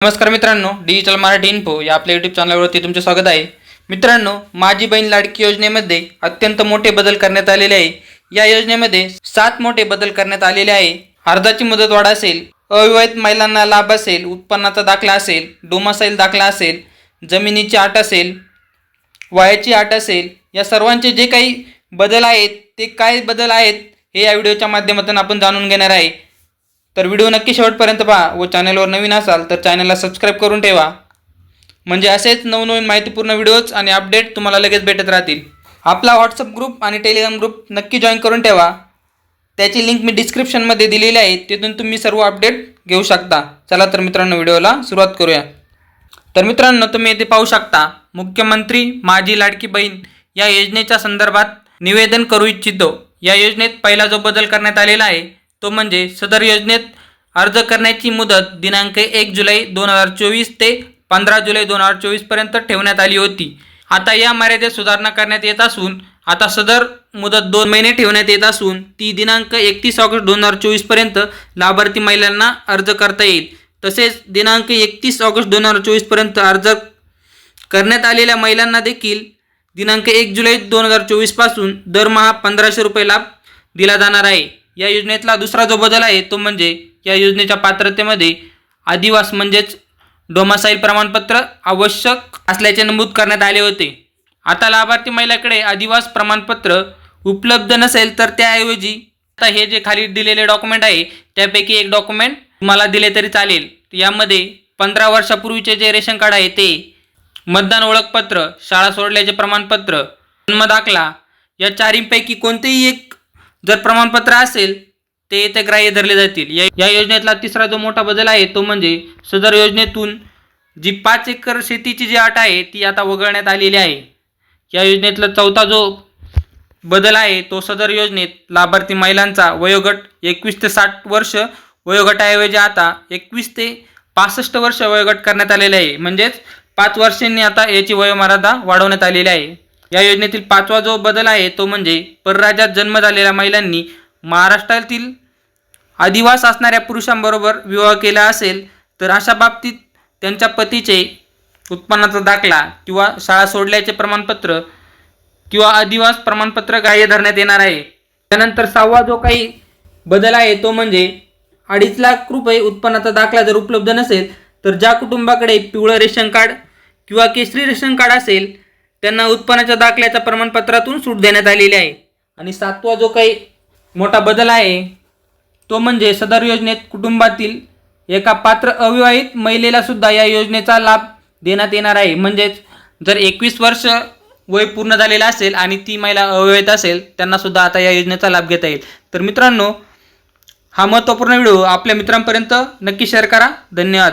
नमस्कार मित्रांनो, digital Marathi info या आपल्या यूट्यूब चॅनलवरती तुमचे स्वागत आहे। मित्रांनो, माझी बहीण लाडकी योजनेमध्ये अत्यंत मोठे बदल करण्यात आलेले आहे। या योजनेमध्ये 7 मोठे बदल करण्यात आलेले आहे। अर्जाची मुदत वाढ असेल, अविवाहित महिलांना लाभ असेल, उत्पन्नाचा दाखला असेल, डोमासाईल दाखला असेल, जमिनीची अट असेल, वयाची अट असेल, या सर्वांचे जे काही बदल आहेत ते काय बदल आहेत हे या व्हिडिओच्या माध्यमातून आपण जाणून घेणार आहे। तर व्हिडिओ नक्की शेवटपर्यंत पहा व चॅनलवर नवीन असाल तर चॅनलला सबस्क्राईब करून ठेवा, म्हणजे असेच नवनवीन माहितीपूर्ण व्हिडिओज आणि अपडेट तुम्हाला लगेच भेटत राहतील। आपला व्हॉट्सअप ग्रुप आणि टेलिग्राम ग्रुप नक्की जॉईन करून ठेवा, त्याची लिंक मी डिस्क्रिप्शनमध्ये दिलेली आहे, तिथून तुम्ही सर्व अपडेट घेऊ शकता। चला तर मित्रांनो, व्हिडिओला सुरुवात करूया। तर मित्रांनो, तुम्ही येथे पाहू शकता, मुख्यमंत्री माझी लाडकी बहीण या योजनेच्या संदर्भात निवेदन करू इच्छितो। या योजनेत पहिला जो बदल करण्यात आलेला आहे तो म्हणजे सदर योजनेत अर्ज करण्याची मुदत दिनांक 1 जुलै 2024 ते 15 जुलै 2024 पर्यंत ठेवण्यात आली होती। आता या मर्यादेत सुधारणा करण्यात येत असून आता सदर मुदत 2 महिने ठेवण्यात येत असून ती दिनांक 31 ऑगस्ट 2024 पर्यंत लाभार्थी महिलांना अर्ज करता येईल। तसेच दिनांक 31 ऑगस्ट 2024 पर्यंत अर्ज करण्यात आलेल्या महिलांना देखील दिनांक 1 जुलै 2024 पासून दरमहा 1500 रुपये लाभ दिला जाणार आहे। या योजनेतला दुसरा जो बदल आहे तो म्हणजे या योजनेच्या पात्रतेमध्ये आदिवास म्हणजेच डोमासाईल प्रमाणपत्र आवश्यक असल्याचे नमूद करण्यात आले होते। आता लाभार्थी महिलाकडे आदिवास प्रमाणपत्र उपलब्ध नसेल तर त्याऐवजी आता हे जे खाली दिलेले डॉक्युमेंट आहे त्यापैकी एक डॉक्युमेंट तुम्हाला दिले तरी चालेल। यामध्ये 15 वर्षापूर्वीचे जे रेशन कार्ड आहे ते, मतदान ओळखपत्र, शाळा सोडल्याचे प्रमाणपत्र, जन्म दाखला, या चारींपैकी कोणतेही एक जर प्रमाणपत्र असेल ते येथे ग्राह्य धरले जातील। या योजनेतला तिसरा जो मोठा बदल आहे तो म्हणजे सदर योजनेतून जी 5 एकर शेतीची जी अट आहे ती आता वगळण्यात आलेली आहे। या योजनेतला चौथा जो बदल आहे तो सदर योजनेत लाभार्थी महिलांचा वयोगट 21 ते 60 वर्ष वयोगटाऐवजी आता 21 ते 65 वर्ष वयोगट करण्यात आलेले आहे, म्हणजेच 5 वर्षांनी आता याची वयोमर्यादा वाढवण्यात आलेली आहे। या योजनेतील 5वा जो बदल आहे तो म्हणजे परराज्यात जन्म झालेल्या महिलांनी महाराष्ट्रातील आदिवास असणाऱ्या पुरुषांबरोबर विवाह केला असेल तर अशा बाबतीत त्यांच्या पतीचे उत्पन्नाचा दाखला किंवा शाळा सोडल्याचे प्रमाणपत्र किंवा आदिवास प्रमाणपत्र ग्राह्य धरण्यात येणार आहे। त्यानंतर 6वा जो काही बदल आहे तो म्हणजे 2.5 लाख रुपये उत्पन्नाचा दाखला जर उपलब्ध नसेल तर ज्या कुटुंबाकडे पिवळं रेशन कार्ड किंवा केसरी रेशन कार्ड असेल त्यांना उत्पन्नाच्या दाखल्याच्या प्रमाणपत्रातून सूट देण्यात आलेली आहे। आणि 7वा जो काही मोठा बदल आहे तो म्हणजे सदर योजनेत कुटुंबातील एका पात्र अविवाहित महिलेला सुद्धा या योजनेचा लाभ देण्यात येणार आहे, म्हणजेच जर 21 वर्ष वय पूर्ण झालेलं असेल आणि ती महिला अविवाहित असेल त्यांना सुद्धा आता या योजनेचा लाभ घेता येईल। तर मित्रांनो, हा महत्त्वपूर्ण व्हिडिओ आपल्या मित्रांपर्यंत नक्की शेअर करा। धन्यवाद।